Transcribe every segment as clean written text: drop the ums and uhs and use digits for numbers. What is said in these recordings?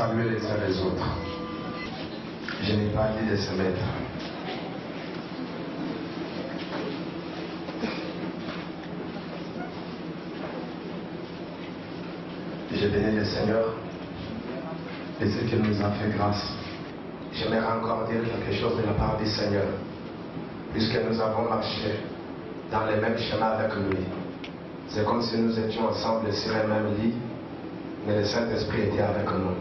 saluer les uns les autres. Je n'ai pas dit de se mettre. Je bénis le Seigneur et ce qu'il nous a fait grâce. J'aimerais encore dire quelque chose de la part du Seigneur, puisque nous avons marché dans les mêmes chemins avec lui. C'est comme si nous étions ensemble sur le même lit, mais le Saint-Esprit était avec nous.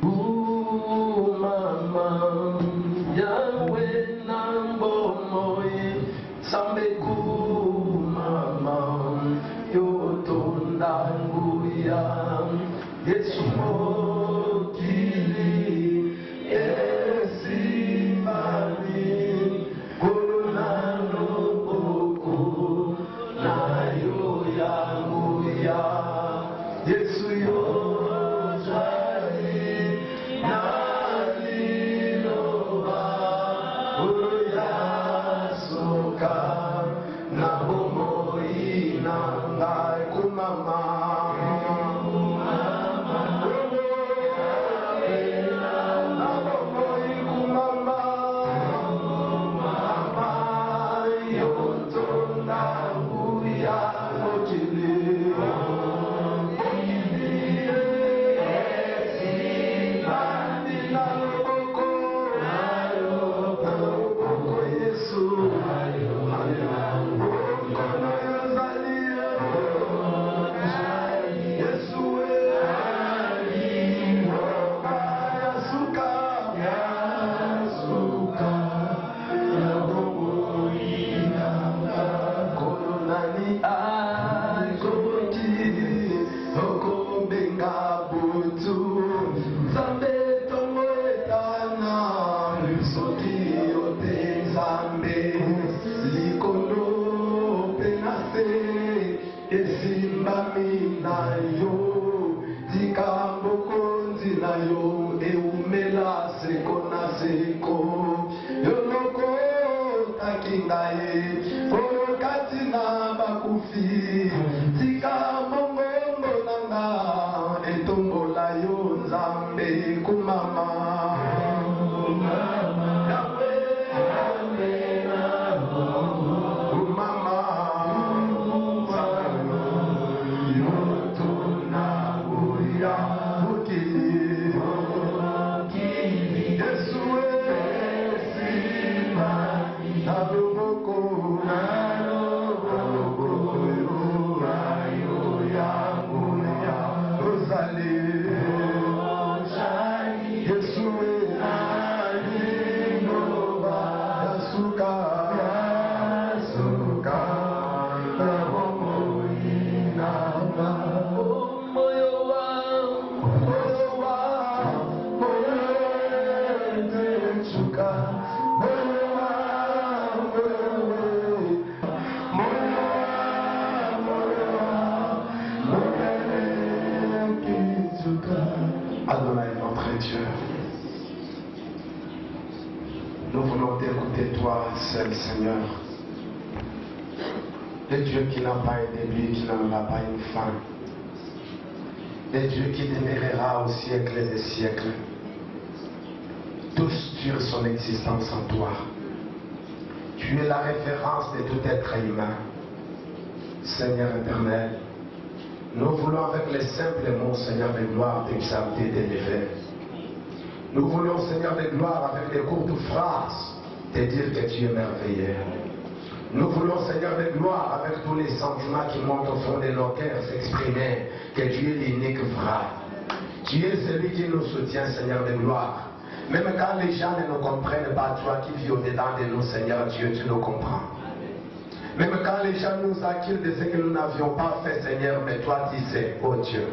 Ooh, mama, Yahweh nambo moye, sambeku mama, yotonda nguya, Yesu mokili, esimani, kolonano oko, na yo yanguya, Yesu yo. Adonai, notre Dieu, nous voulons t'écouter toi seul, Seigneur. Le Dieu qui n'a pas un début, qui n'en a pas une fin. Le Dieu qui demeurera au siècle des siècles. Tous turent son existence en toi. Tu es la référence de tout être humain. Seigneur éternel, nous voulons avec les simples mots, Seigneur de gloire, t'exalter, t'élever. Nous voulons, Seigneur de gloire, avec des courtes phrases, te dire que tu es merveilleux. Nous voulons, Seigneur de gloire, avec tous les sentiments qui montent au fond de nos cœurs, s'exprimer que tu es l'unique vrai. Tu es celui qui nous soutient, Seigneur de gloire. Même quand les gens ne nous comprennent pas, toi qui vis au-dedans de nous, Seigneur Dieu, tu nous comprends. Même quand les gens nous accusent de ce que nous n'avions pas fait, Seigneur, mais toi tu sais, oh Dieu.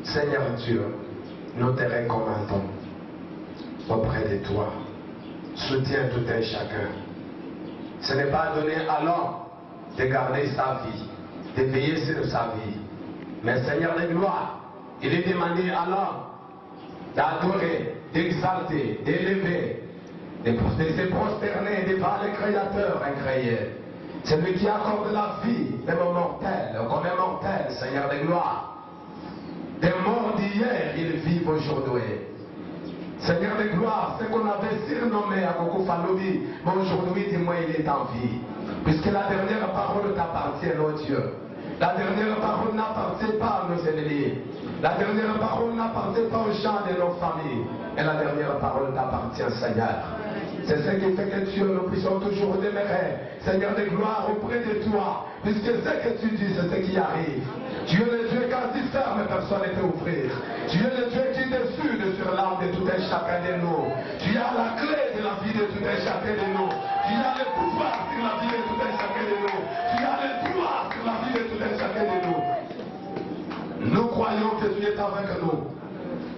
Seigneur Dieu, nous te recommandons auprès de toi. Soutiens tout un chacun. Ce n'est pas donné à l'homme de garder sa vie, de veiller sur sa vie. Mais Seigneur de gloire, il est demandé à l'homme d'adorer, d'exalter, d'élever, de se prosterner devant le Créateur incréé. Celui qui accorde la vie, même mortel, comme un mortel, Seigneur de gloire. Des morts d'hier, ils vivent aujourd'hui. Seigneur de gloire, ce qu'on avait surnommé à Gogo Falobi, mais aujourd'hui, dis-moi, il est en vie. Puisque la dernière parole t'appartient, ô Dieu. La dernière parole n'appartient pas à nos ennemis. La dernière parole n'appartient pas aux gens de nos familles. Et la dernière parole t'appartient, Seigneur. C'est ce qui fait que Dieu, nous puissions toujours demeurer, Seigneur de gloire, auprès de toi. Puisque ce que tu dis, c'est ce qui arrive. Tu es le Dieu qui a dit ferme, personne ne peut ouvrir. Tu es le Dieu qui décide sur l'âme de tout un chacun de nous. Tu as la clé de la vie de tout un chacun de nous. Tu as le pouvoir sur la vie de tout un chacun de nous. Tu as le droit sur la vie de tout un chacun de nous. Nous croyons que tu es avec nous.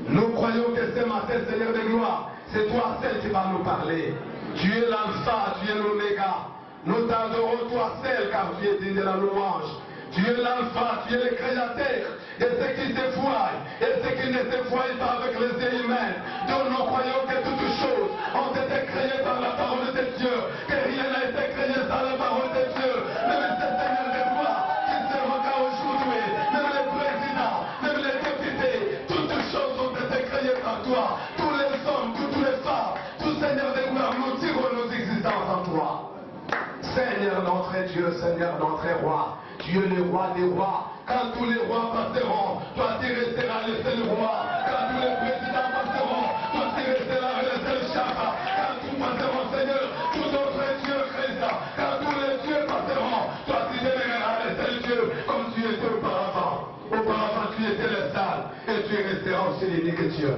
Nous croyons que ce matin, Seigneur de gloire, c'est toi seul qui vas nous parler. Tu es l'alpha, tu es l'oméga. Nous t'adorons toi seul car tu es digne de la louange. Tu es l'alpha, tu es le créateur. Et ce qui se voit et ce qui ne se voit pas avec les yeux humains. Donc nous croyons que toutes choses ont été créées par la parole de Dieu. Que rien n'a été créé sans la parole de Dieu. Même ce Seigneur de gloire qui se regarde aujourd'hui. Même les présidents, même les députés. Toutes choses ont été créées par toi. Tous les hommes, toutes les femmes. Tout Seigneur de gloire, nous tirons nos existences en toi. Seigneur notre Dieu, Seigneur notre roi. Tu es le roi des rois. Quand tous les rois passeront, toi tu resteras le seul roi. Quand tous les présidents passeront, toi tu resteras le seul chef. Quand tout passeront, Seigneur, tout notre Dieu Christ. Quand tous les dieux passeront, toi tu demeureras le seul Dieu comme tu étais auparavant. Auparavant tu étais le seul et tu resteras aussi l'unique Dieu.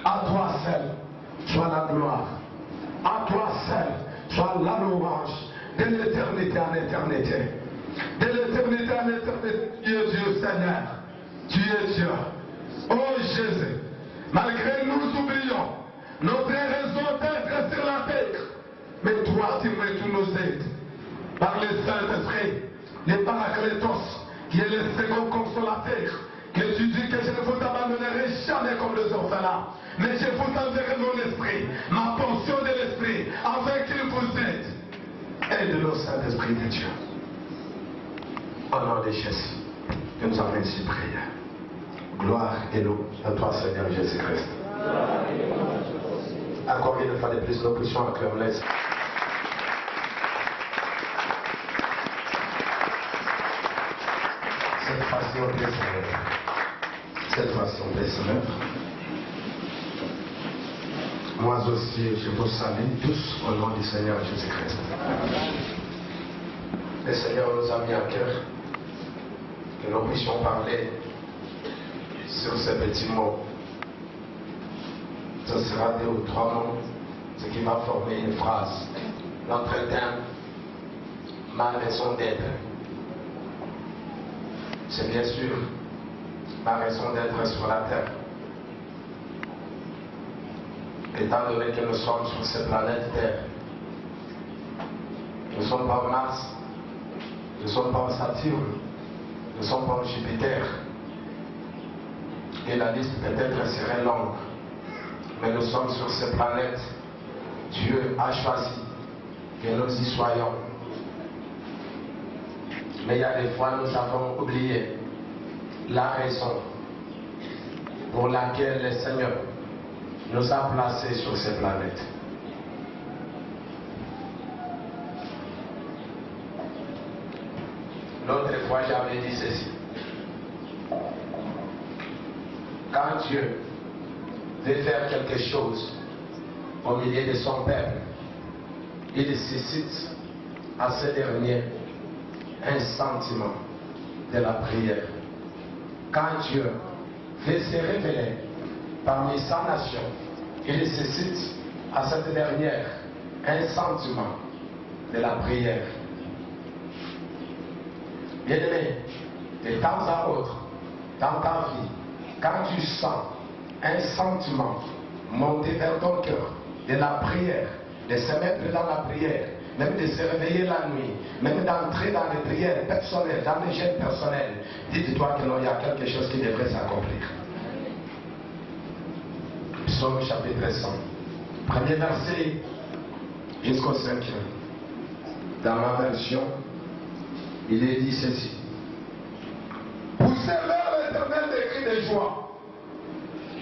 À toi seul, soit la gloire. À toi seul, soit la louange. De l'éternité en éternité. De l'éternité en éternité, tu es Dieu, Seigneur. Tu es Dieu. Oh Jésus, malgré nous oublions notre raison d'être sur la terre. Mais toi, tu nous aides. Par le Saint-Esprit, le Paraclétos, qui est le second consolateur, que tu dis que je ne vous abandonnerai jamais comme les orphelins. Mais je vous enverrai mon esprit, ma portion de l'esprit, afin qu'il vous aide. Aide-nous, Saint-Esprit de Dieu. Au nom de Jésus, que nous avons ainsi prié. Gloire et louange à toi, Seigneur Jésus-Christ. Encore une fois de plus, nous puissions acclamer. Cette fois-ci, on peut se mettre. Cette fois-ci, on peut se mettre. Moi aussi, je vous salue tous au nom du Seigneur Jésus-Christ. Le Seigneur nous a mis à cœur que nous puissions parler sur ces petits mots. Ce sera 2 ou 3 mots, ce qui va former une phrase. Notre thème, ma raison d'être. C'est bien sûr ma raison d'être sur la terre. Étant donné que nous sommes sur cette planète Terre, nous ne sommes pas en Mars, nous ne sommes pas en Saturne, nous ne sommes pas en Jupiter. Et la liste peut-être serait longue, mais nous sommes sur cette planète. Dieu a choisi que nous y soyons. Mais il y a des fois, nous avons oublié la raison pour laquelle le Seigneur nous a placés sur cette planète. L'autre fois, j'avais dit ceci. Quand Dieu veut faire quelque chose au milieu de son peuple, il suscite à ce dernier un sentiment de la prière. Quand Dieu veut se révéler parmi sa nation, il suscite à cette dernière un sentiment de la prière. Bien-aimé, de temps à autre, dans ta vie, quand tu sens un sentiment monter vers ton cœur de la prière, de se mettre dans la prière, même de se réveiller la nuit, même d'entrer dans les prières personnelles, dans les jeûnes personnels, dites-toi que non, il y a quelque chose qui devrait s'accomplir. Psaume chapitre 100, premier verset jusqu'au 5e. Dans ma version, il est dit ceci. Poussez vers l'Éternel des cris de joie.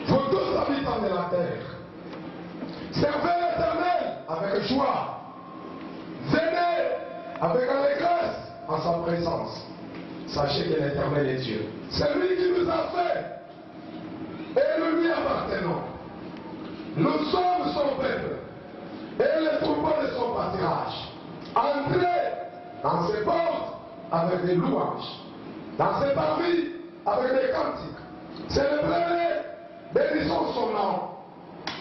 Vous tous habitants de la terre, servez l'Éternel avec joie. Venez avec allégresse en sa présence. Sachez que l'Éternel est Dieu. C'est lui qui nous a fait. Et nous lui appartenons. Nous sommes son peuple. Et les troupeaux de son pâturage. Entrez dans ses portes avec des louanges. Dans ses parvis avec des cantiques. Célébrez-les, bénissons son nom.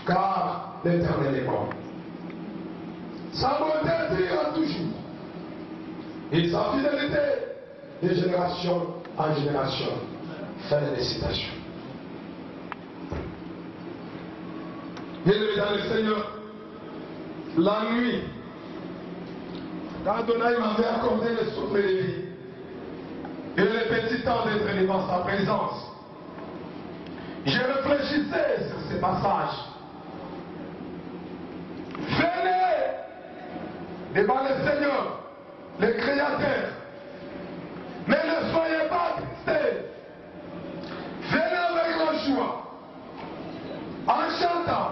Car l'Éternel est bon. Sa bonté dure toujours. Et sa fidélité de génération en génération. Fin de citation. Bien-aimés dans le Seigneur, la nuit, quand Adonai m'avait accordé le souffle de vie et le petit temps d'être devant sa présence, je réfléchissais sur ces passages. Venez devant le Seigneur, le Créateur, mais ne soyez pas tristés. Venez avec la joie, en chantant,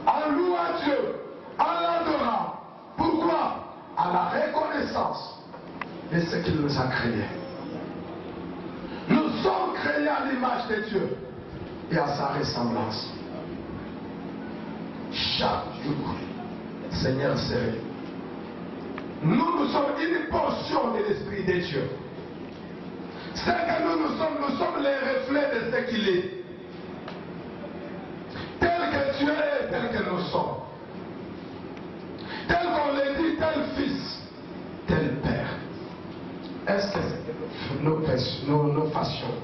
en louant Dieu, en l'adorant. Pourquoi? À la reconnaissance de ce qu'il nous a créé. Nous sommes créés à l'image de Dieu et à sa ressemblance. Chaque jour, Seigneur sérieux, nous sommes une portion de l'Esprit de Dieu. Ce que nous sommes les reflets de ce qu'il est. Tel que Dieu est, tel que nous sommes. Tel qu'on le dit, tel fils, tel père. Est-ce que nous fassions,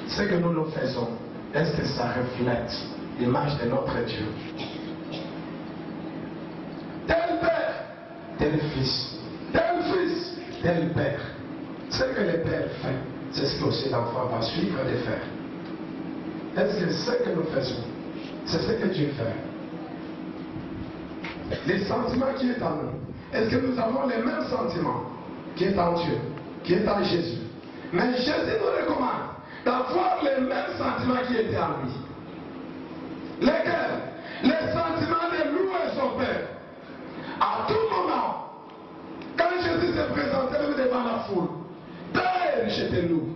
ce que nous faisons, est-ce que ça reflète l'image de notre Dieu? Tel père, tel fils, tel père. Ce que le père fait, c'est ce que aussi l'enfant va suivre de faire. Est-ce que ce que nous faisons, c'est ce que Dieu fait? Les sentiments qui est en nous, est-ce que nous avons les mêmes sentiments qui est en Dieu, qui est en Jésus? Mais Jésus nous recommande d'avoir les mêmes sentiments qui étaient en lui. Lesquels? Les sentiments de louer son Père. À tout moment, quand Jésus s'est présenté devant la foule, Père, je te loue.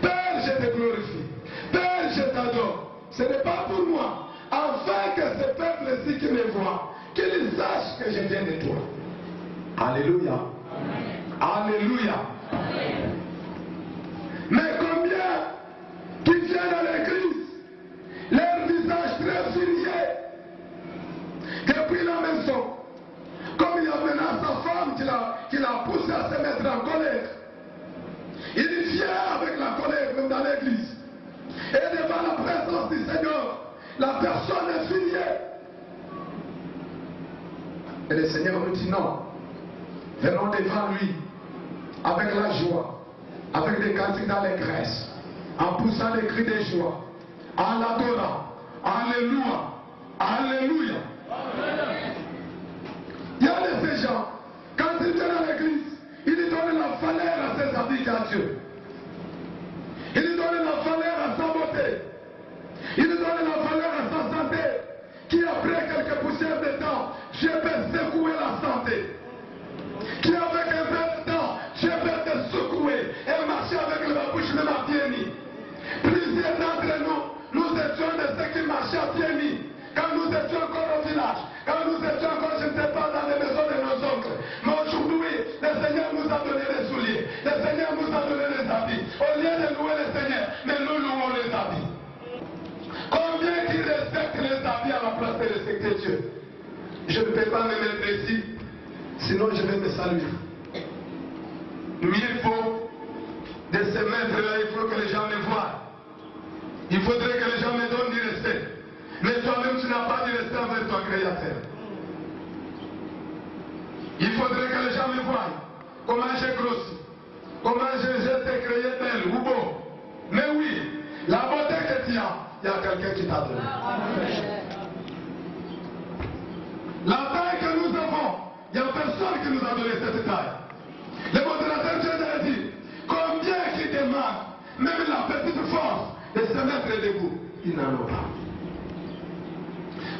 Père, je te glorifie. Père, je t'adore. Ce n'est pas pour moi, afin que ce peuple-ci qui me voit, qu'il sache que je viens de toi. Alléluia. Amen. Alléluia. Amen. Mais combien qui viennent à l'église, leur visage très furieux, depuis la maison, comme il a menacé sa femme qui l'a poussé à se mettre en colère. Il vient avec la colère même dans l'église. Et devant la présence du Seigneur, la personne est furieux. Et le Seigneur nous dit non. Venons devant lui avec la joie, avec des cantiques d'allégresse, en poussant les cris de joie, en l'adorant. Alléluia. Alléluia. Il y a de ces gens, quand ils viennent à l'église, ils lui donnent la valeur à ses habits qu'à Dieu. Ils lui donnent la valeur à sa beauté. Ils lui donnent la valeur à sa santé, qui après quelques poussières de temps, je peux secouer la santé. Qui avec un peu de temps, je peux te secouer et marcher avec la bouche de ma pied nue. Plusieurs d'entre nous étions de ceux qui marchaient à pied nus. Quand nous étions encore au village, quand nous étions encore, je ne sais pas, dans les maisons de nos oncles. Mais aujourd'hui, le Seigneur nous a donné les souliers. Le Seigneur nous a donné les habits. Au lieu de louer le Seigneur, mais nous louons les habits. Combien qui respectent les habits à la place de respecter Dieu? Je ne peux pas me mettre ici, sinon je vais me saluer. Mais il faut de se mettre là, il faut que les gens me voient. Il faudrait que les gens me donnent du respect. Mais toi-même, tu n'as pas du respect envers ton Créateur. Il faudrait que les gens me voient. Comment j'ai grossi. Comment j'ai été créé belle ou beau. Mais oui, la beauté que tu as, il y a quelqu'un qui t'a donné. La taille que nous avons, il n'y a personne qui nous a donné cette taille. Le modérateur vient de dire, combien qui demande, même la petite force, de rester debout? Ils n'en ont pas.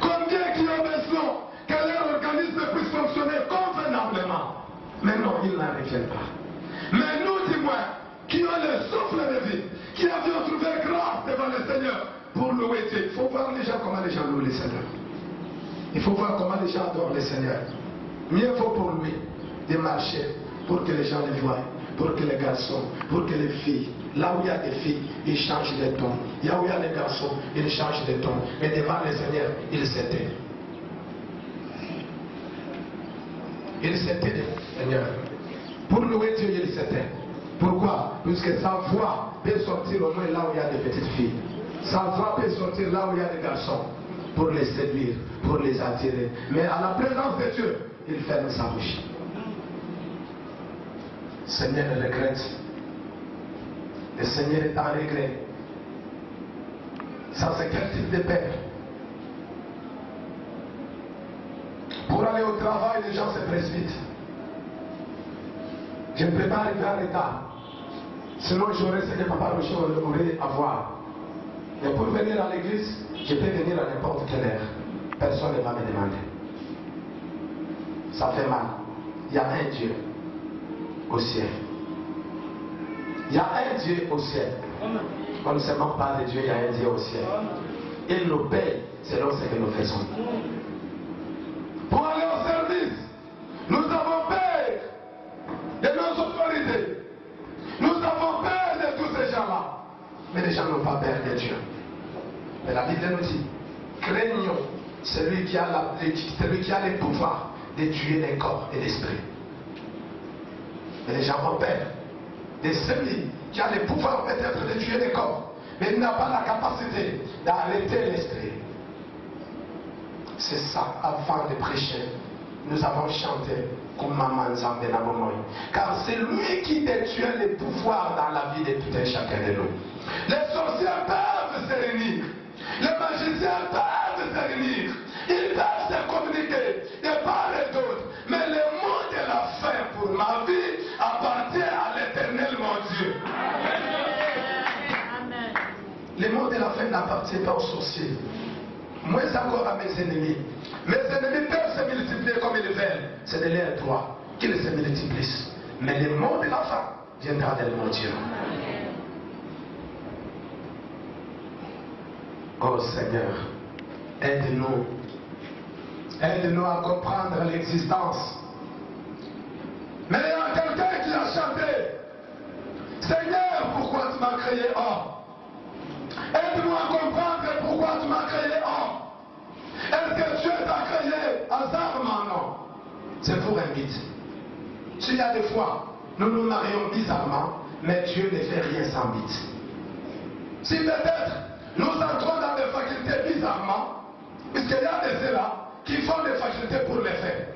Combien qui ont besoin que leur organisme puisse fonctionner convenablement? Mais non, ils n'en reviennent pas. Mais nous, dis-moi, qui ont le souffle de vie, qui avions trouvé grâce devant le Seigneur pour louer Dieu. Il faut voir les gens comment les gens louent le Seigneur. Il faut voir comment les gens adorent le Seigneur. Mieux vaut pour lui de marcher pour que les gens le voient, pour que les garçons, pour que les filles, là où il y a des filles, ils changent de ton. Là où il y a des garçons, ils changent de ton. Mais devant le Seigneur, ils s'éteignent. Ils s'éteignent, Seigneur. Pour louer Dieu, ils s'éteignent. Pourquoi? Puisque sa voix peut sortir au moins là où il y a des petites filles. Sa voix peut sortir là où il y a des garçons. Pour les séduire, pour les attirer. Mais à la présence de Dieu, il ferme sa bouche. Seigneur le regrette. Le Seigneur est en regret. Ça, c'est quel type de père? Pour aller au travail, les gens se précipitent. Je ne peux pas arriver en retard. Sinon, j'aurais ce que Papa Rocher aurait à voir. Mais pour venir à l'église, je peux venir à n'importe quelle heure. Personne ne va me demander. Ça fait mal. Il y a un Dieu au ciel. Il y a un Dieu au ciel. On ne se moque pas de Dieu, il y a un Dieu au ciel. Il nous paye selon ce que nous faisons. Pour aller au service, nous avons peur de nos autorités. Nous avons peur de tous ces gens-là. Mais les gens n'ont pas peur de Dieu. Mais la Bible nous dit, craignons celui qui a le pouvoir de tuer les corps et l'esprit. Mais les gens ont peur de celui qui a le pouvoir peut-être de tuer les corps, mais il n'a pas la capacité d'arrêter l'esprit. C'est ça, avant de prêcher, nous avons chanté Maman Nzambe na Momoy. Car c'est lui qui détient le pouvoir dans la vie de tout un chacun de nous. Les sorciers peuvent se réunir, les magiciens peuvent se réunir, ils peuvent se communiquer de part et d'autre, mais le mot de la fin pour ma vie appartient à l'Éternel mon Dieu. Amen. Le mot de la fin n'appartient pas aux sorciers, moins encore à mes ennemis. Mes ennemis peuvent se multiplier comme ils veulent. C'est de leur droit qu'ils se multiplient. Mais le mot de la fin viendra de mon Dieu. Oh Seigneur, aide-nous. Aide-nous à comprendre l'existence. Mais il y a quelqu'un qui a chanté, Seigneur, pourquoi tu m'as créé homme? Aide-nous à comprendre pourquoi tu m'as créé homme. Est-ce que Dieu t'a créé hasardement? Non. C'est pour un but. S'il y a des fois, nous nous marions bizarrement, mais Dieu ne fait rien sans but. Si peut-être nous entrons dans des facultés bizarrement, puisqu'il y a de ceux-là qui font des facultés pour les faire,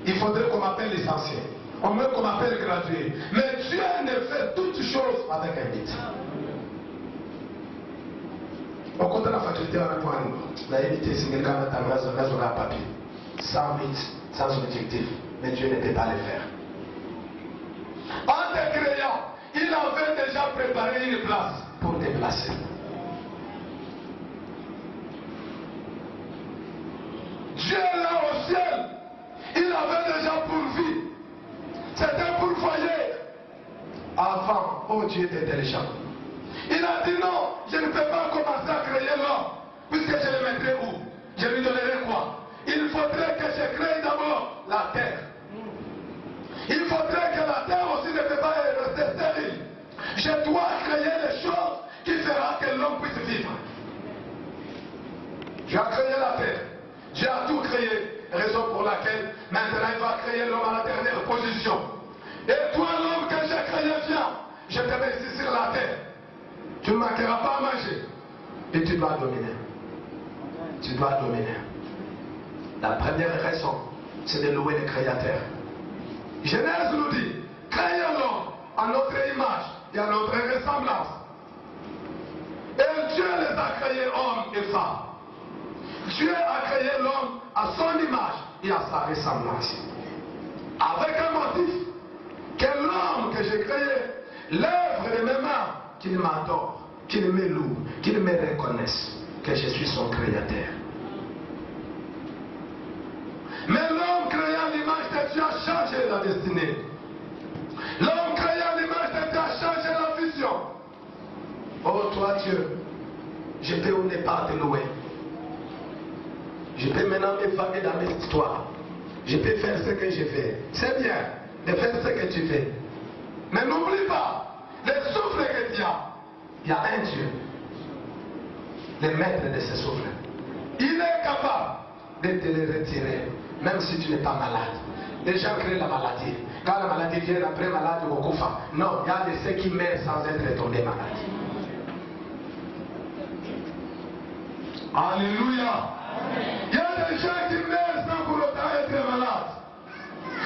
il faudrait qu'on m'appelle licencié, au moins qu'on m'appelle gradué. Mais Dieu ne fait toutes choses avec un but. Au compte de la faculté, on a point, la évité, c'est quelqu'un qui a un papier, sans but, sans objectif, mais Dieu ne peut pas le faire. En te créant, il avait déjà préparé une place pour te placer. Dieu là au ciel, il avait déjà pourvu. C'était pour foyer. Avant, oh Dieu était intelligent. Il a dit non, je ne peux pas commencer à créer l'homme, puisque je le mettrai où? Je lui donnerai quoi? Il faudrait que je crée d'abord la terre. Il faudrait que la terre aussi ne peut pas rester stérile. Je dois créer les choses qui feront que l'homme puisse vivre. J'ai créé la terre. Dieu a tout créé, raison pour laquelle maintenant il va créer l'homme à la dernière position. Et toi l'homme que j'ai créé, viens, je te mets ici sur la terre. Tu ne manqueras pas à manger. Et tu dois dominer. Tu dois dominer. La première raison, c'est de louer le Créateur. Genèse nous dit, créons l'homme à notre image et à notre ressemblance. Et Dieu les a créés hommes et femmes. Dieu a créé l'homme à son image et à sa ressemblance. Avec un motif, que l'homme que j'ai créé, l'œuvre de mes mains, qu'il m'adore. qu'il me loue, qu'il me reconnaisse que je suis son créateur. Mais l'homme créant l'image de Dieu a changé la destinée. L'homme créant l'image de Dieu a changé la vision. Oh toi Dieu, je peux au départ te louer. Je peux maintenant m'évader dans mes histoires. Je peux faire ce que je fais. C'est bien de faire ce que tu fais. Mais n'oublie pas, le souffle que tu as, il y a un Dieu, le maître de ce souffle. Il est capable de te le retirer, même si tu n'es pas malade. Les gens créent la maladie. Quand la maladie vient après malade, non, il y a de ceux qui meurent sans être tombés malades. Alléluia. Il y a des gens qui meurent sans pour autant être malades.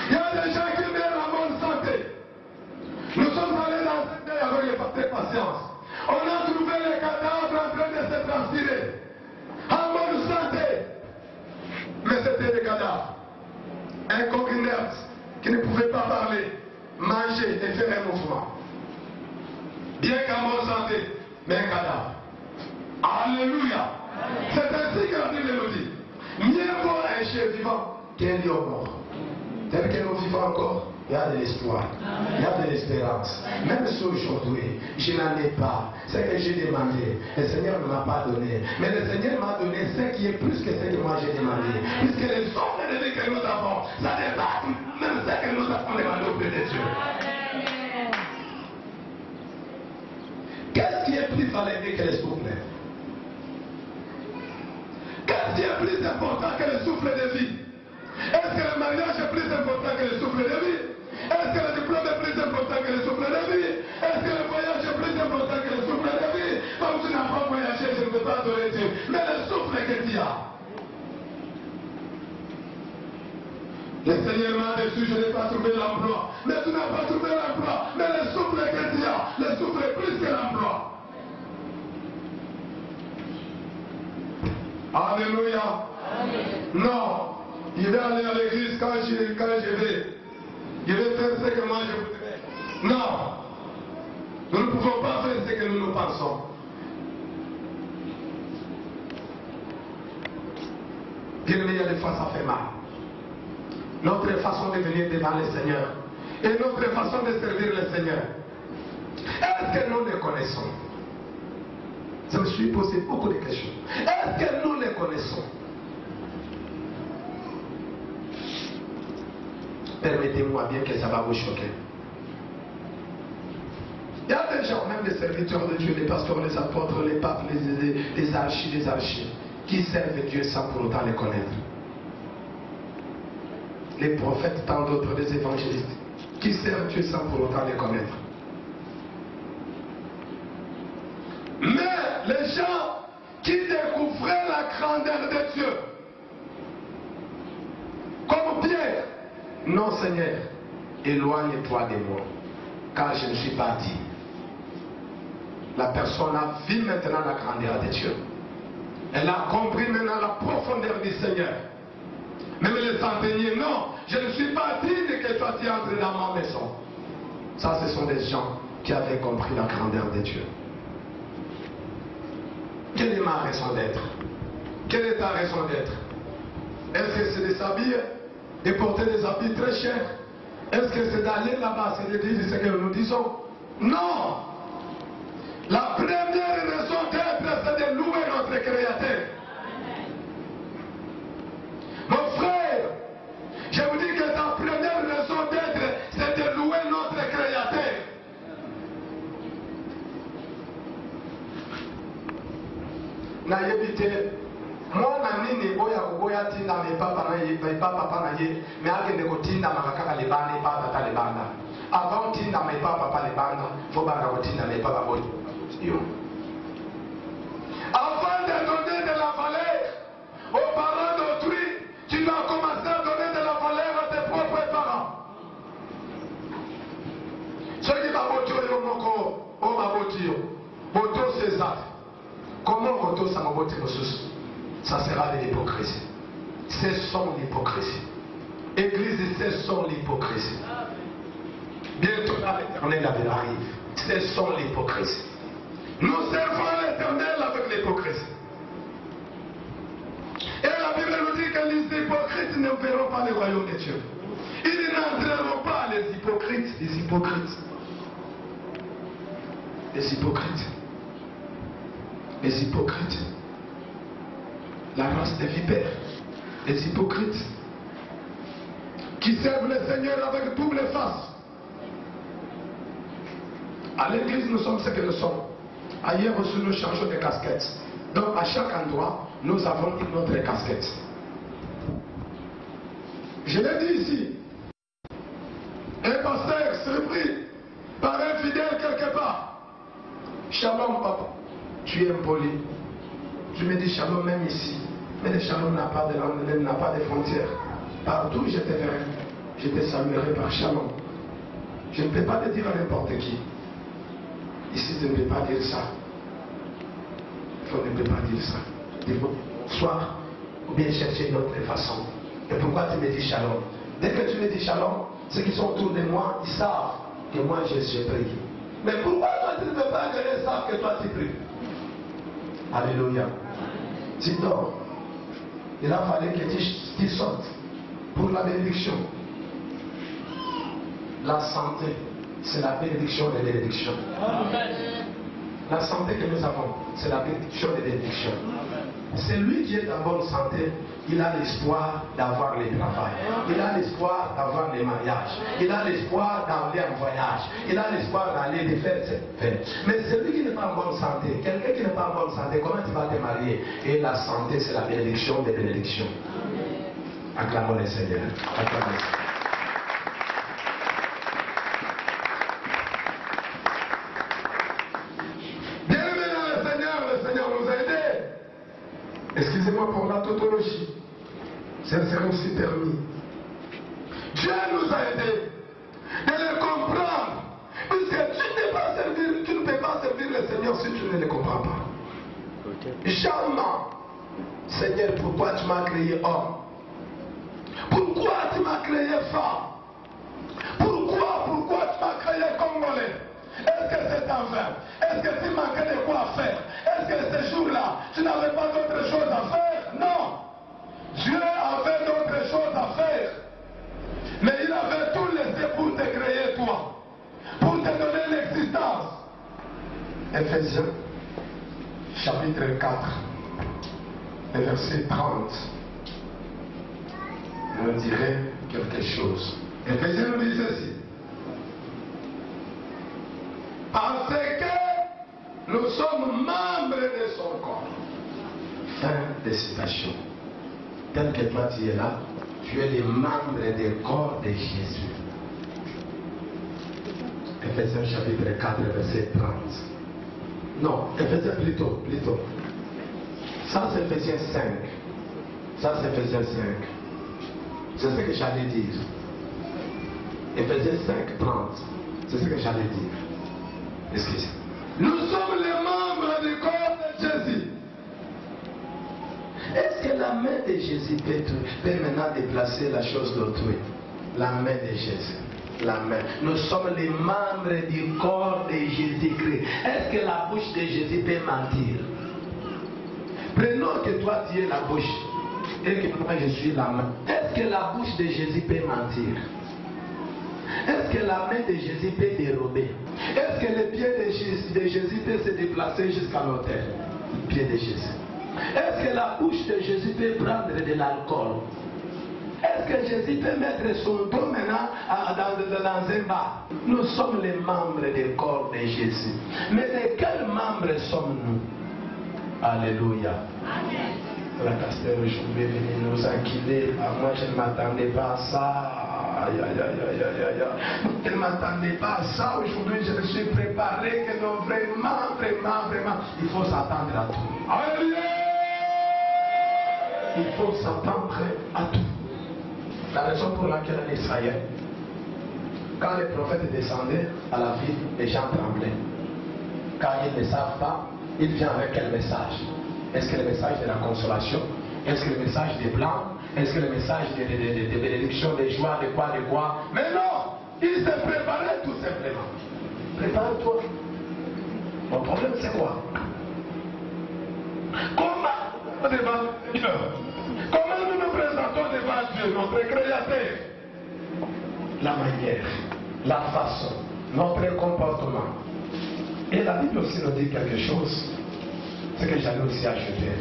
Il y a des gens qui meurent en bonne santé. Nous sommes allés dans un pays avec les patience. On a trouvé les cadavres en train de se transpirer. En bonne santé. Mais c'était des cadavres. Un corps inerte qui ne pouvait pas parler, manger et faire un mouvement. Bien qu'en bonne santé, mais un cadavre. Alléluia. C'est ainsi que la Bible nous dit. Mieux vaut un chien vivant qu'un lion mort. Tel que nous vivons encore, il y a de l'espoir, il y a de l'espérance. Même si aujourd'hui, je n'en ai pas, ce que j'ai demandé, le Seigneur ne m'a pas donné. Mais le Seigneur m'a donné ce qui est plus que ce que moi j'ai demandé. Puisque les ordres de vie que nous avons, ça dépasse même ce que nous avons demandé auprès de Dieu. Qu'est-ce qui est plus valable que le souffle? Qu'est-ce qui est plus important que le souffle de vie? Est-ce que le mariage est plus important que le souffle de vie? Est-ce que le diplôme est plus important que le souffle de vie? Est-ce que le voyage est plus important que le souffle de vie? Comme tu n'as pas voyagé, je ne peux pas adorer Dieu. Mais le souffle que tu as. Le Seigneur m'a déçu, je n'ai pas trouvé l'emploi. Mais tu n'as pas trouvé l'emploi. Mais le souffle que tu as, le souffle est plus que l'emploi. Alléluia. Non. Il va aller à l'église quand je vais. Il va faire ce que moi je voudrais. Non. Nous ne pouvons pas faire ce que nous pensons. Bien aimé, il y a des fois ça fait mal. Notre façon de venir devant le Seigneur et notre façon de servir le Seigneur. Est-ce que nous les connaissons? Je me suis posé beaucoup de questions. Est-ce que nous les connaissons? Permettez-moi bien que ça va vous choquer. Il y a des gens, même des serviteurs de Dieu, les pasteurs, les apôtres, les papes, les archis, qui servent Dieu sans pour autant les connaître. Les prophètes, tant d'autres, les évangélistes, qui servent Dieu sans pour autant les connaître. Mais les gens qui découvraient la grandeur de Dieu, comme Pierre, non Seigneur, éloigne-toi de moi, car je ne suis pas dit. La personne a vu maintenant la grandeur de Dieu. Elle a compris maintenant la profondeur du Seigneur. Même les centeniers, non, je ne suis pas digne que toi tu entres dans ma maison. Ça, ce sont des gens qui avaient compris la grandeur de Dieu. Quelle est ma raison d'être? Quelle est ta raison d'être? Est-ce que c'est de s'habiller, de porter des habits très chers? Est-ce que c'est d'aller là-bas, c'est de dire ce que nous disons? Non! La première raison d'être, c'est de louer notre Créateur. Mon frère, je vous dis que ta première raison d'être, c'est de louer notre Créateur. Naïbité, moi, Nanini, Boya, Boya, Tina, mes papas, papa, mais avec des Tina, Makaka, les bandes, les papa, les bandes. Avant Tina, mes papa, les bandes, faut pas Tina, mes papa, avant de donner de la valeur aux parents d'autrui, tu dois commencer à donner de la valeur à tes propres parents. Ceux qui m'ont moko, on m'a voté, voto c'est ça. Comment voto ça m'a voté ça sera de l'hypocrisie. Cessons l'hypocrisie. Église, cessons l'hypocrisie. Bientôt l'éternel arrive. Cessons l'hypocrisie. Nous servons l'Éternel avec l'hypocrisie. Et la Bible nous dit que les hypocrites ne verront pas le royaume de Dieu. Ils n'entreront pas, les hypocrites. Les hypocrites. Les hypocrites. Les hypocrites. La race des vipères. Les hypocrites. Qui servent le Seigneur avec double face. À l'église, nous sommes ce que nous sommes. Ailleurs aussi, nous changeons de casquettes. Donc, à chaque endroit, nous avons une autre casquette. Je l'ai dit ici. Un pasteur surpris par un fidèle quelque part. Shalom, papa. Tu es impoli. Je me dis shalom même ici. Mais le shalom n'a pas de langue, n'a pas de frontières. Partout où je te verrai, je te saluerai par shalom. Je ne peux pas le dire à n'importe qui. Ici, je ne peux pas dire ça. On ne peut pas dire ça. Il faut soit ou bien chercher une autre façon. Et pourquoi tu me dis shalom? Dès que tu me dis shalom, ceux qui sont autour de moi, ils savent que moi je prie. Mais pourquoi toi tu ne peux pas que les savent que toi tu pries? Alléluia. Tu dors. Il a fallu que tu sortes pour la bénédiction. La santé, c'est la bénédiction des bénédictions. La santé que nous avons, c'est la bénédiction des bénédictions. C'est lui qui est en bonne santé, il a l'espoir d'avoir le travail. Il a l'espoir d'avoir les mariages. Il a l'espoir d'aller en voyage. Il a l'espoir d'aller de faire cette fête. Mais celui qui n'est pas en bonne santé, quelqu'un qui n'est pas en bonne santé, comment tu vas te marier? Et la santé, c'est la bénédiction des bénédictions. Acclamons le Seigneur. Acclamons le Seigneur. Excusez-moi pour la tautologie. Ça serait aussi permis. Dieu nous a aidés de le comprendre. Puisque tu ne peux pas servir le Seigneur si tu ne le comprends pas. Jamais. Seigneur, pourquoi tu m'as créé homme? Pourquoi tu m'as créé femme? Pourquoi tu m'as créé congolais? Est-ce que c'est en vain? Est-ce que tu manquais de quoi faire? Est-ce que ce jour-là, tu n'avais pas d'autre chose à faire? Non. Dieu avait d'autres choses à faire. Mais il avait tout laissé pour te créer toi. Pour te donner l'existence. Ephésiens, chapitre 4, verset 30. On dirait quelque chose. Ephésiens nous dit ceci. Parce que nous sommes membres de son corps. Fin de citation. Tel que toi tu es là, tu es les membres du corps de Jésus. Ephésiens chapitre 4, verset 30. Non, Ephésiens plutôt. Ça c'est Ephésiens 5. Ça c'est Ephésiens 5. C'est ce que j'allais dire. Ephésiens 5, 30. C'est ce que j'allais dire. Excusez. Nous sommes les membres du corps de Jésus. Est-ce que la main de Jésus peut maintenant déplacer la chose d'autrui? La main de Jésus. La main. Nous sommes les membres du corps de Jésus-Christ. Est-ce que la bouche de Jésus peut mentir? Prenons que toi tu es la bouche et que moi je suis la main. Est-ce que la bouche de Jésus peut mentir? Est-ce que la main de Jésus peut dérober? Est-ce que le pied de Jésus peut se déplacer jusqu'à l'autel? Le pied de Jésus. Est-ce que la bouche de Jésus peut prendre de l'alcool? Est-ce que Jésus peut mettre son dos maintenant dans un bar? Nous sommes les membres du corps de Jésus. Mais de quels membres sommes-nous? Alléluia. Amen. La pasteur aujourd'hui est venu nous enquiler. Moi je ne m'attendais pas à ça. Je ne m'attendais pas à ça. Aujourd'hui, je me suis préparé que non, vraiment, il faut s'attendre à tout. Alléluia! Il faut s'attendre à tout. La raison pour laquelle en Israël, quand les prophètes descendaient à la ville, les gens tremblaient. Quand ils ne savent pas, ils viennent avec quel message? Est-ce que le message de la consolation? Est-ce que le message des blancs? Est-ce que le message de bénédiction, de joie, de quoi? Mais non! Il s'est préparé tout simplement. Prépare-toi. Mon problème, c'est quoi? Comment devant Dieu? Comment nous nous présentons devant Dieu, notre Créateur? La manière, la façon, notre comportement. Et la Bible aussi nous dit quelque chose. C'est que j'allais aussi ajouter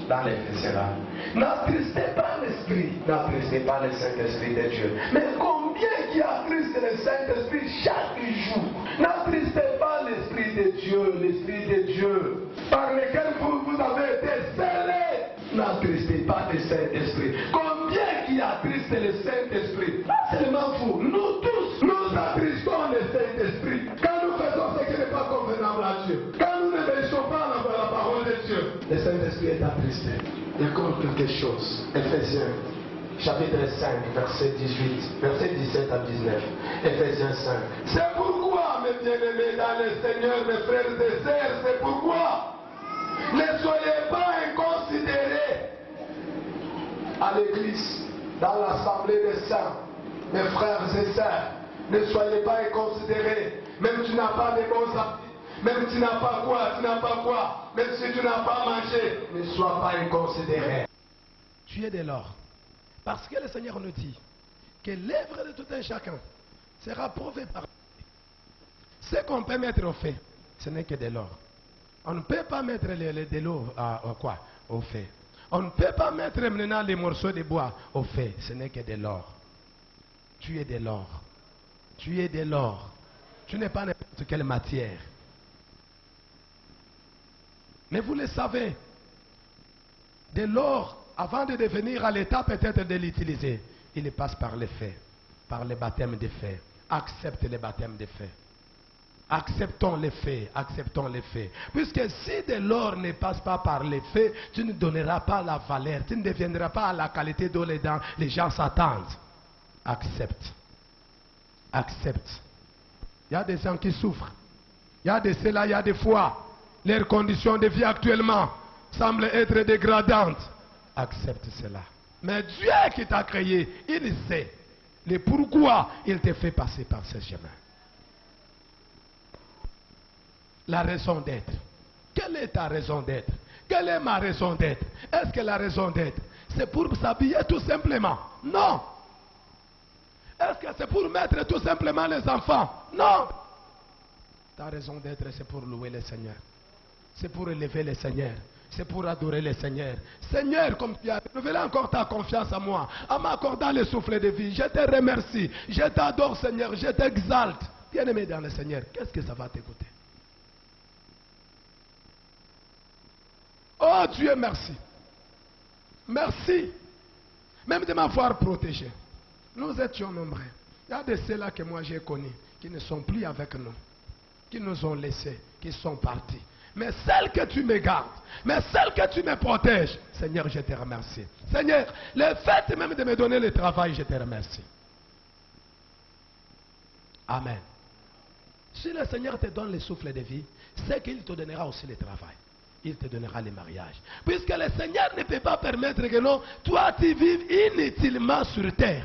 dans l'Éphésiens là. N'attristez pas l'Esprit, n'attristez pas le Saint-Esprit de Dieu. Mais combien qui attriste le Saint-Esprit chaque jour? N'attristez pas l'Esprit de Dieu, par lequel vous avez été scellés. N'attristez pas le Saint-Esprit. Combien qui attristent le Saint-Esprit? Pas seulement vous, nous tous, nous attristons le Saint-Esprit. Quand nous faisons ce qui n'est pas convenable à Dieu, quand nous n'obéissons pas à la parole de Dieu, le Saint-Esprit est attristé. Il y a comme quelque chose. Éphésiens, chapitre 5, verset 18, verset 17 à 19. Éphésiens 5. C'est pourquoi, mes bien-aimés dans le Seigneur, mes frères et sœurs, c'est pourquoi ne soyez pas inconsidérés à l'église, dans l'assemblée des saints, mes frères et sœurs. Ne soyez pas inconsidérés. Même tu n'as pas de bons habits, même tu n'as pas quoi, même si tu n'as pas mangé, ne sois pas inconsidéré. Tu es de l'or. Parce que le Seigneur nous dit que l'œuvre de tout un chacun sera prouvée par ce qu'on peut mettre au fait, ce n'est que de l'or. On ne peut pas mettre de l'eau au fait. On ne peut pas mettre maintenant les morceaux de bois au fait, ce n'est que de l'or. Tu es de l'or. Tu es de l'or. Tu n'es pas n'importe quelle matière. Mais vous le savez, de l'or, avant de devenir à l'état peut-être de l'utiliser, il passe par les faits, par le baptême des faits. Accepte le baptême des faits. Acceptons les faits, acceptons les faits. Puisque si de l'or ne passe pas par les faits, tu ne donneras pas la valeur, tu ne deviendras pas la qualité dont les gens s'attendent. Accepte. Accepte. Il y a des gens qui souffrent. Il y a de cela, il y a des fois. Leurs conditions de vie actuellement semblent être dégradantes. Accepte cela. Mais Dieu qui t'a créé, il sait le pourquoi il te fait passer par ce chemin. La raison d'être. Quelle est ta raison d'être? Quelle est ma raison d'être? Est-ce que la raison d'être, c'est pour s'habiller tout simplement? Non. Est-ce que c'est pour mettre tout simplement les enfants? Non. Ta raison d'être, c'est pour louer le Seigneur. C'est pour élever le Seigneur. C'est pour adorer le Seigneur. Seigneur, comme tu as renouvelé encore ta confiance en moi, en m'accordant le souffle de vie, je te remercie. Je t'adore, Seigneur. Je t'exalte. Bien-aimé dans le Seigneur, qu'est-ce que ça va t'écouter? Oh Dieu, merci. Merci. Même de m'avoir protégé. Nous étions nombreux. Il y a de ceux-là que moi j'ai connus, qui ne sont plus avec nous, qui nous ont laissés, qui sont partis. Mais celle que tu me gardes, mais celle que tu me protèges, Seigneur, je te remercie. Seigneur, le fait même de me donner le travail, je te remercie. Amen. Si le Seigneur te donne le souffle de vie, c'est qu'il te donnera aussi le travail. Il te donnera le mariage. Puisque le Seigneur ne peut pas permettre que non, toi tu vives inutilement sur terre.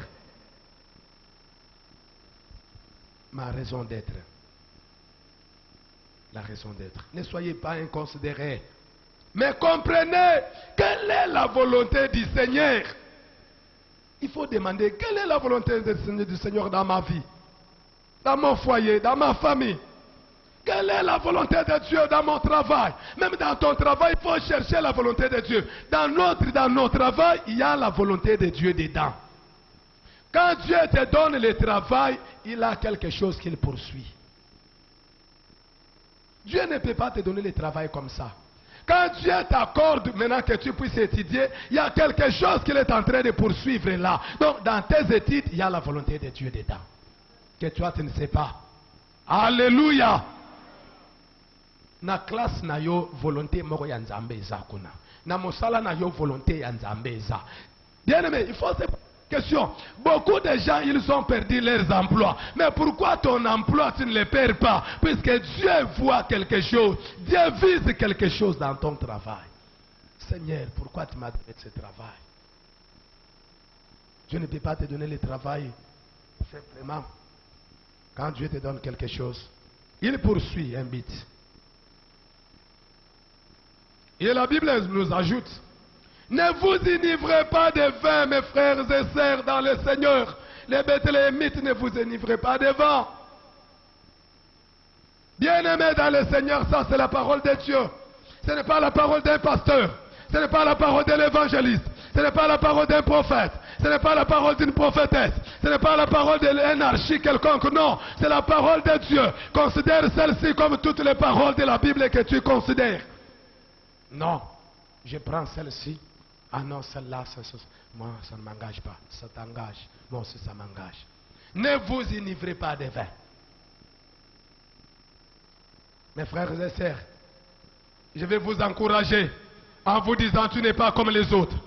Ma raison d'être. La raison d'être. Ne soyez pas inconsidérés. Mais comprenez quelle est la volonté du Seigneur. Il faut demander quelle est la volonté du Seigneur dans ma vie, dans mon foyer, dans ma famille. Quelle est la volonté de Dieu dans mon travail? Même dans ton travail, il faut chercher la volonté de Dieu. Dans notre travail, il y a la volonté de Dieu dedans. Quand Dieu te donne le travail, il a quelque chose qu'il poursuit. Dieu ne peut pas te donner le travail comme ça. Quand Dieu t'accorde maintenant que tu puisses étudier, il y a quelque chose qu'il est en train de poursuivre là. Donc dans tes études, il y a la volonté de Dieu dedans. Que toi tu ne sais pas. Alléluia. Na classe na yo volonté moko ya nzambe eza kuna. Na mosala na yo volonté ya nzambe eza. Bien aimé, il faut se poser la question. Beaucoup de gens, ils ont perdu leurs emplois. Mais pourquoi ton emploi, tu ne le perds pas? Puisque Dieu voit quelque chose. Dieu vise quelque chose dans ton travail. Seigneur, pourquoi tu m'as donné ce travail? Je ne peux pas te donner le travail simplement. Quand Dieu te donne quelque chose, il poursuit un but. Et la Bible nous ajoute, ne vous enivrez pas de vin, mes frères et sœurs, dans le Seigneur. Les Bethléemites, ne vous enivrez pas de vin. Bien-aimés dans le Seigneur, ça c'est la parole de Dieu. Ce n'est pas la parole d'un pasteur. Ce n'est pas la parole de l'évangéliste. Ce n'est pas la parole d'un prophète. Ce n'est pas la parole d'une prophétesse. Ce n'est pas la parole d'un archi quelconque. Non, c'est la parole de Dieu. Considère celle-ci comme toutes les paroles de la Bible que tu considères. Non, je prends celle-ci. Ah non, celle-là, moi, ça ne m'engage pas. Ça t'engage. Moi aussi, ça m'engage. Ne vous enivrez pas de vin. Mes frères et sœurs, je vais vous encourager en vous disant, tu n'es pas comme les autres.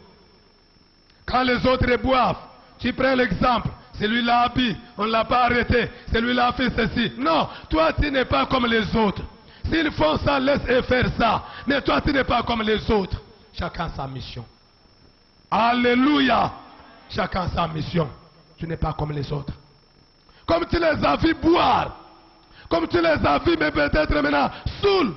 Quand les autres boivent, tu prends l'exemple. Celui-là a bu, on ne l'a pas arrêté. Celui-là a fait ceci. Non, toi tu n'es pas comme les autres. S'ils font ça, laisse-les faire ça. Mais toi tu n'es pas comme les autres. Chacun sa mission. Alléluia. Chacun sa mission. Tu n'es pas comme les autres. Comme tu les as vus boire, comme tu les as vus, mais peut-être maintenant saoul,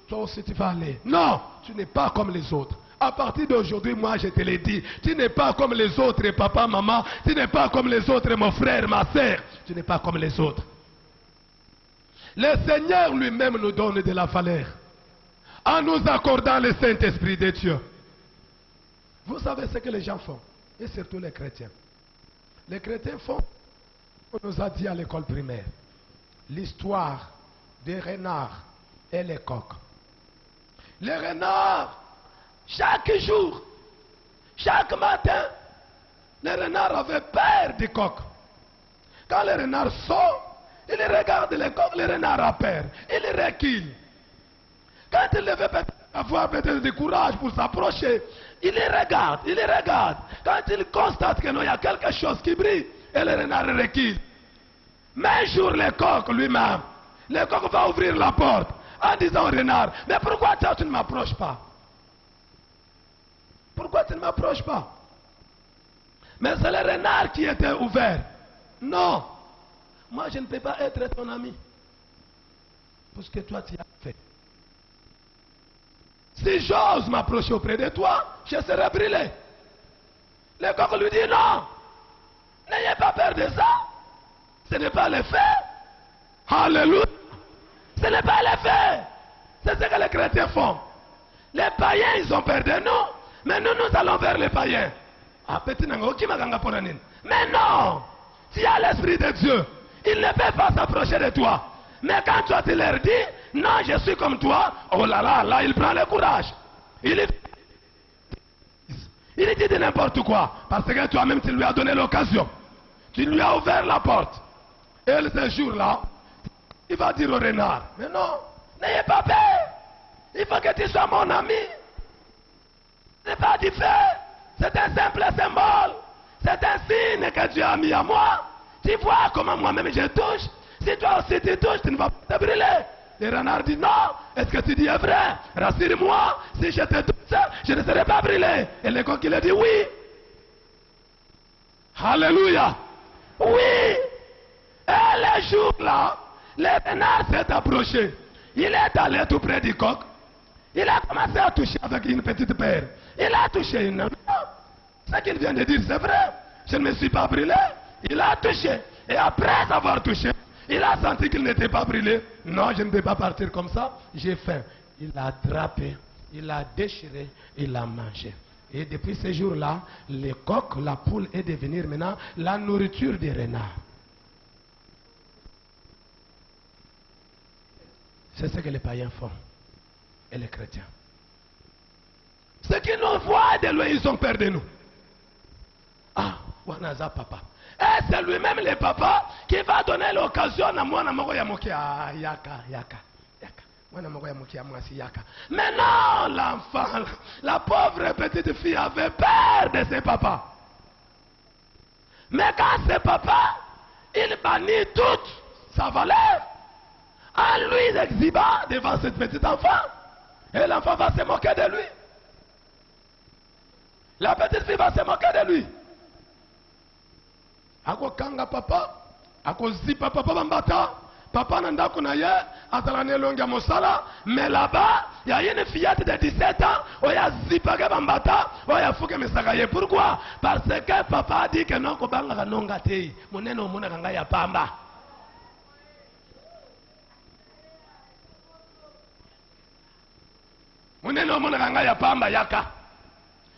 toi aussi tu vas aller. Non, tu n'es pas comme les autres. À partir d'aujourd'hui, moi je te l'ai dit, tu n'es pas comme les autres, papa, maman, tu n'es pas comme les autres, mon frère, ma soeur, tu n'es pas comme les autres. Le Seigneur lui-même nous donne de la valeur en nous accordant le Saint-Esprit de Dieu. Vous savez ce que les gens font, et surtout les chrétiens. Les chrétiens font, on nous a dit à l'école primaire, l'histoire des renards et les coqs. Les renards, chaque jour, chaque matin, les renards avaient peur des coqs. Quand les renards sortent, ils regardent les coqs, les renards ont peur, ils reculent. Quand ils devaient avoir peut-être du courage pour s'approcher, ils les regardent. Quand ils constatent qu'il y a quelque chose qui brille, et les renards reculent. Mais un jour, le coq lui-même, le coq va ouvrir la porte en disant au renard, mais pourquoi toi tu ne m'approches pas? Pourquoi tu ne m'approches pas? Mais c'est le renard qui était ouvert. Non, moi je ne peux pas être ton ami. Parce que toi tu as fait. Si j'ose m'approcher auprès de toi, je serai brûlé. Le coq lui dit non, n'ayez pas peur de ça. Ce n'est pas le fait. Alléluia. Ce n'est pas le fait. C'est ce que les chrétiens font. Les païens, ils ont peur de nous. Mais nous, nous allons vers les païens. Mais non. Tu as l'Esprit de Dieu. Ils ne peuvent pas s'approcher de toi. Mais quand toi tu leur dis, non, je suis comme toi, oh là là, là, il prend le courage. Il dit de n'importe quoi. Parce que toi-même, tu lui as donné l'occasion. Tu lui as ouvert la porte. Et ce jour-là, il va dire au renard, mais non, n'ayez pas peur. Il faut que tu sois mon ami. Ce n'est pas du fait. C'est un simple symbole. C'est un signe que Dieu a mis à moi. Tu vois comment moi-même je touche. Si toi aussi tu touches, tu ne vas pas te brûler. Le renard dit non. Est-ce que tu dis est vrai? Rassure-moi. Si je te touche, je ne serai pas brûlé. Et le coq il a dit oui. Alléluia. Oui. Et le jour-là, le renard s'est approché. Il est allé tout près du coq. Il a commencé à toucher avec une petite paire. Il a touché une. Ce qu'il vient de dire, c'est vrai. Je ne me suis pas brûlé. Il a touché. Et après avoir touché, il a senti qu'il n'était pas brûlé. Non, je ne peux pas partir comme ça. J'ai faim. Il l'a attrapé. Il l'a déchiré. Il l'a mangé. Et depuis ce jour-là, le coq, la poule est devenue maintenant la nourriture des renards. C'est ce que les païens font. Et les chrétiens. Ceux qui nous voient de loin, ils ont peur de nous. Ah, Wanaza papa. Et c'est lui-même le papa qui va donner l'occasion à moi, yaka, yaka. Mais non, l'enfant, la pauvre petite fille avait peur de ses papas. Mais quand ses papas, il bannit toute sa valeur en lui exhibant devant cette petite enfant. Et l'enfant va se moquer de lui. La petite fille va se moquer de lui. Ako kanga papa, ako zipa papa bambata, Papa nandako na ye, atalane longa mosala, mais là-bas, il y a une fillette de 17 ans, oya zipage bambata, oya fuke mesakaye. Pourquoi? Parce que papa a dit que non, kobanga nonga te, moneno mona kanga ya pamba. Moneno mona kanga ya pamba yaka.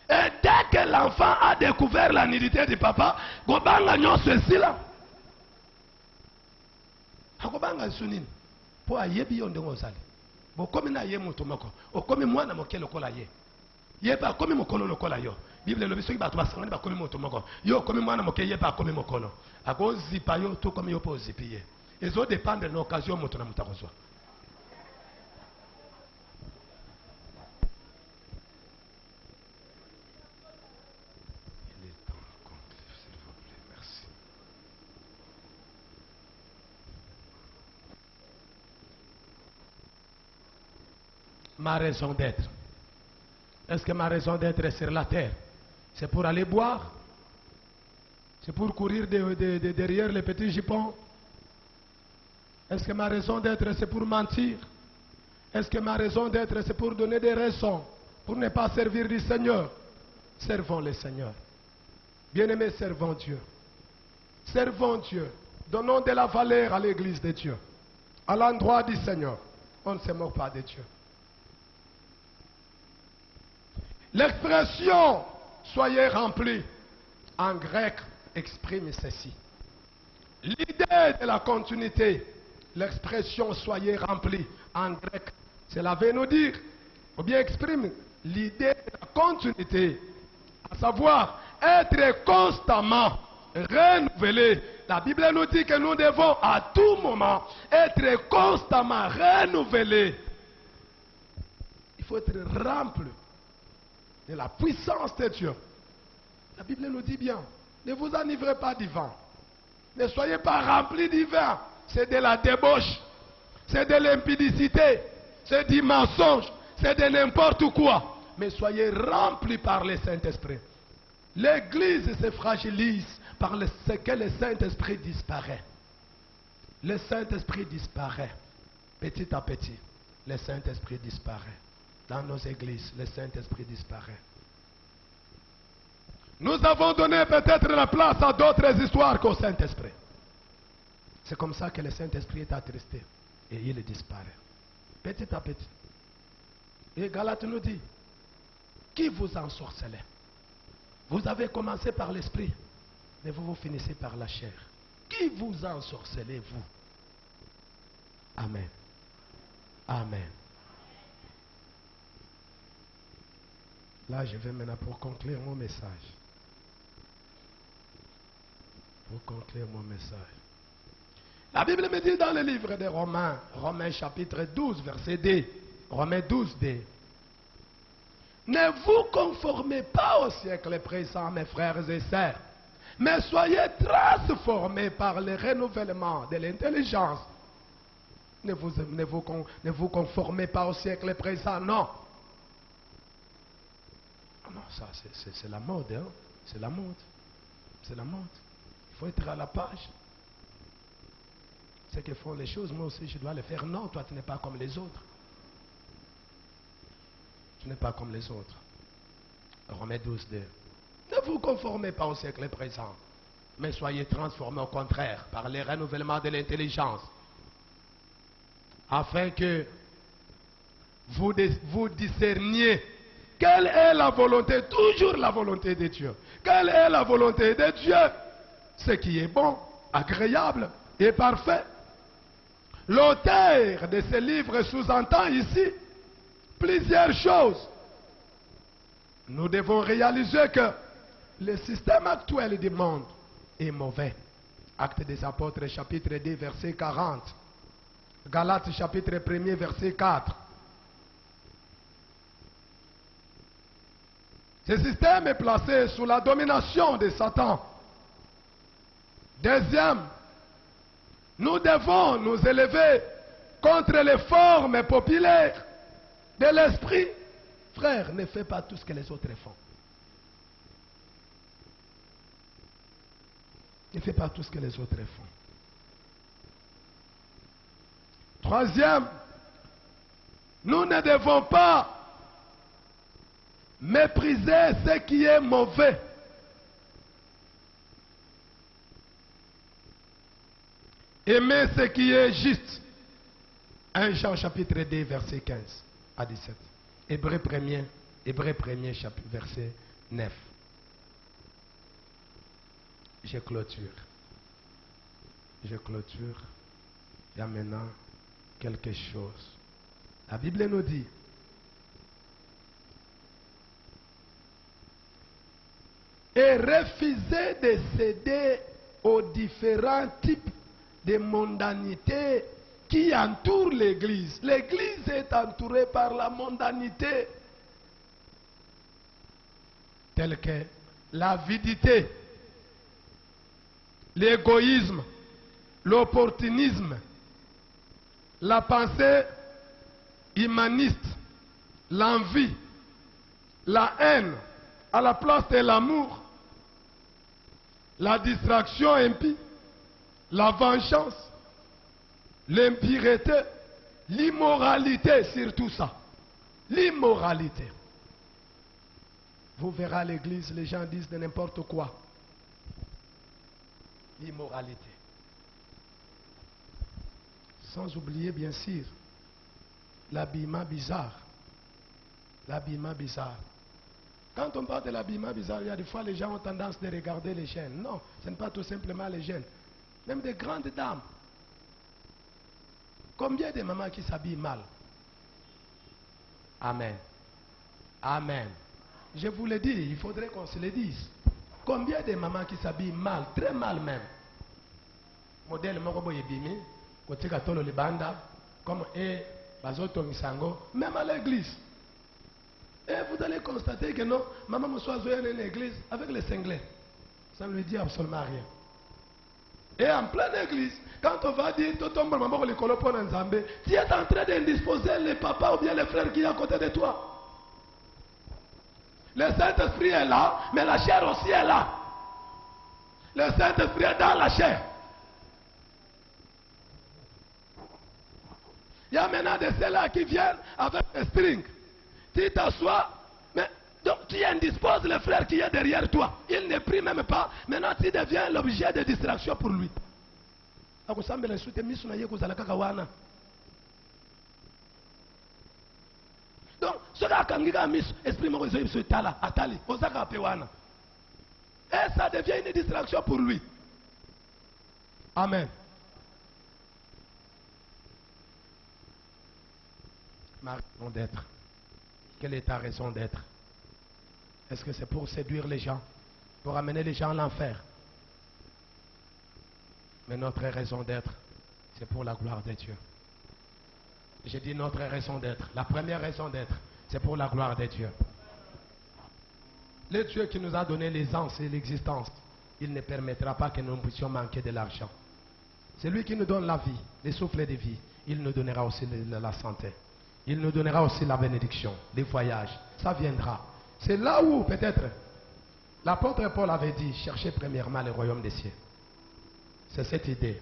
Et dès que l'enfant a découvert la nudité du papa, kobanga nyonso esila. Akobanga sunini po ayebi yo ndenge ozali bokomi na ye moto moko okomi mwana moke lokola ye ye ba akomi mokolo lokola yo bible elobi soki bato basangani bakomi moto moko yo okomi mwana moke ye ba akomi mokolo akozipa yo to komi yo mpo ozipi ye ezodépendre na occasion moto na moto akozwa. Ma raison d'être. Est-ce que ma raison d'être est sur la terre? C'est pour aller boire? C'est pour courir derrière les petits jupons? Est-ce que ma raison d'être c'est pour mentir? Est-ce que ma raison d'être c'est pour donner des raisons pour ne pas servir du Seigneur? Servons le Seigneur. Bien-aimés, servons Dieu. Servons Dieu. Donnons de la valeur à l'église de Dieu. À l'endroit du Seigneur. On ne se moque pas de Dieu. L'expression « soyez remplis » en grec exprime ceci. L'idée de la continuité, l'expression « soyez remplis » en grec, cela veut nous dire, ou bien exprime l'idée de la continuité, à savoir être constamment renouvelé. La Bible nous dit que nous devons à tout moment être constamment renouvelés. Il faut être rempli de la puissance de Dieu. La Bible nous dit bien, ne vous enivrez pas du vin. Ne soyez pas remplis du vin. C'est de la débauche. C'est de l'impudicité. C'est du mensonge. C'est de n'importe quoi. Mais soyez remplis par le Saint-Esprit. L'Église se fragilise par ce que le Saint-Esprit disparaît. Le Saint-Esprit disparaît. Petit à petit, le Saint-Esprit disparaît. Dans nos églises, le Saint-Esprit disparaît. Nous avons donné peut-être la place à d'autres histoires qu'au Saint-Esprit. C'est comme ça que le Saint-Esprit est attristé et il disparaît. Petit à petit. Et Galate nous dit, qui vous ensorcelait? Vous avez commencé par l'esprit, mais vous finissez par la chair. Qui vous ensorcelez, vous? Amen. Amen. Là, je vais maintenant pour conclure mon message. Pour conclure mon message. La Bible me dit dans le livre de Romains, Romains chapitre 12, verset 2, Romains 12, 2. Ne vous conformez pas au siècle présent, mes frères et sœurs, mais soyez transformés par le renouvellement de l'intelligence. Ne vous conformez pas au siècle présent, non. Non, ça c'est la mode, hein? C'est la mode. C'est la mode. Il faut être à la page. Ceux qui font les choses, moi aussi je dois les faire. Non, toi tu n'es pas comme les autres. Tu n'es pas comme les autres. Romains 12, 2. Ne vous conformez pas au siècle présent, mais soyez transformés au contraire par le renouvellement de l'intelligence, afin que vous discerniez quelle est la volonté, toujours la volonté de Dieu. Quelle est la volonté de Dieu? Ce qui est bon, agréable et parfait. L'auteur de ce livre sous-entend ici plusieurs choses. Nous devons réaliser que le système actuel du monde est mauvais. Actes des Apôtres, chapitre 2, verset 40. Galates, chapitre 1, verset 4. Ce système est placé sous la domination de Satan. Deuxième, nous devons nous élever contre les formes populaires de l'esprit. Frère, ne fais pas tout ce que les autres font. Ne fais pas tout ce que les autres font. Troisième, nous ne devons pas mépriser ce qui est mauvais. Aimer ce qui est juste. 1 Jean chapitre 2 verset 15 à 17. Hébreu 1er chapitre verset 9. Je clôture. Il y a maintenant quelque chose. La Bible nous dit, et refuser de céder aux différents types de mondanité qui entourent l'Église. L'Église est entourée par la mondanité, telle que l'avidité, l'égoïsme, l'opportunisme, la pensée humaniste, l'envie, la haine à la place de l'amour, la distraction impie, la vengeance, l'impureté, l'immoralité, surtout ça. L'immoralité. Vous verrez à l'église, les gens disent de n'importe quoi. L'immoralité. Sans oublier, bien sûr, l'habillement bizarre. L'habillement bizarre. Quand on parle de l'habillement bizarre, il y a des fois les gens ont tendance de regarder les jeunes. Non, ce n'est pas tout simplement les jeunes. Même des grandes dames. Combien de mamans qui s'habillent mal? Amen. Amen. Je vous le dis, il faudrait qu'on se le dise. Combien de mamans qui s'habillent mal, très mal même. Modèle Morobo Yebimi, côté Katolo Libanda, comme Bazoto Misango, même à l'église. Et vous allez constater que non, maman me soit jouée dans l'église avec les cinglés. Ça ne lui dit absolument rien. Et en pleine église, quand on va dire tu es en train d'indisposer le papa ou bien le frère qui est à côté de toi. Le Saint-Esprit est là, mais la chair aussi est là. Le Saint-Esprit est dans la chair. Il y a maintenant de ceux-là qui viennent avec des strings. Tu t'assois, mais donc tu indisposes le frère qui est derrière toi. Il ne prie même pas. Maintenant tu deviens l'objet de distraction pour lui. Donc, ce gars qui a mis esprit atali, et ça devient une distraction pour lui. Amen. Ma raison d'être. Quelle est ta raison d'être? Est-ce que c'est pour séduire les gens, pour amener les gens à l'enfer? Mais notre raison d'être, c'est pour la gloire de Dieu. J'ai dit notre raison d'être. La première raison d'être, c'est pour la gloire de Dieu. Le Dieu qui nous a donné l'aisance et l'existence, il ne permettra pas que nous puissions manquer de l'argent. C'est lui qui nous donne la vie, les souffles de vie. Il nous donnera aussi la santé. Il nous donnera aussi la bénédiction, les voyages. Ça viendra. C'est là où, peut-être, l'apôtre Paul avait dit, cherchez premièrement le royaume des cieux. C'est cette idée,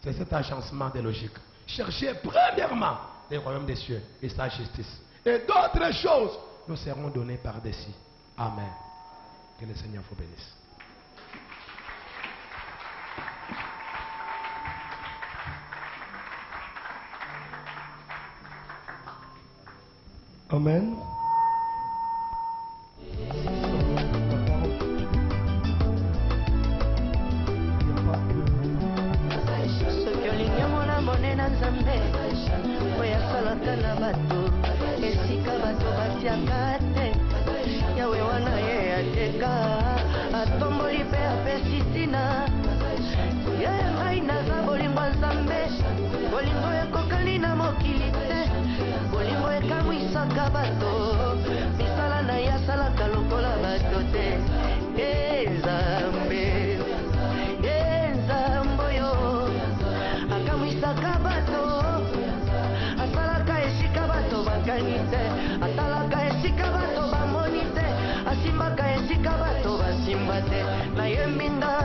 c'est cet agencement de logique. Cherchez premièrement le royaume des cieux et sa justice. Et d'autres choses nous seront données par-dessus. Amen. Que le Seigneur vous bénisse. Amen. Esika bato batiaka te yawe wana ye ateka atomboli mpe apesi ntina ye ngai naza bolingo nzambe bolingo ekokani na mokili te bolingo ekamwisaka bato misala na ye asalaka lokola bato te nzambe oyo akamwisaka bato asalaka esika bato bakani te atalaka esika bato bamoni te asimbaka esika bato basimba te na ye mbinda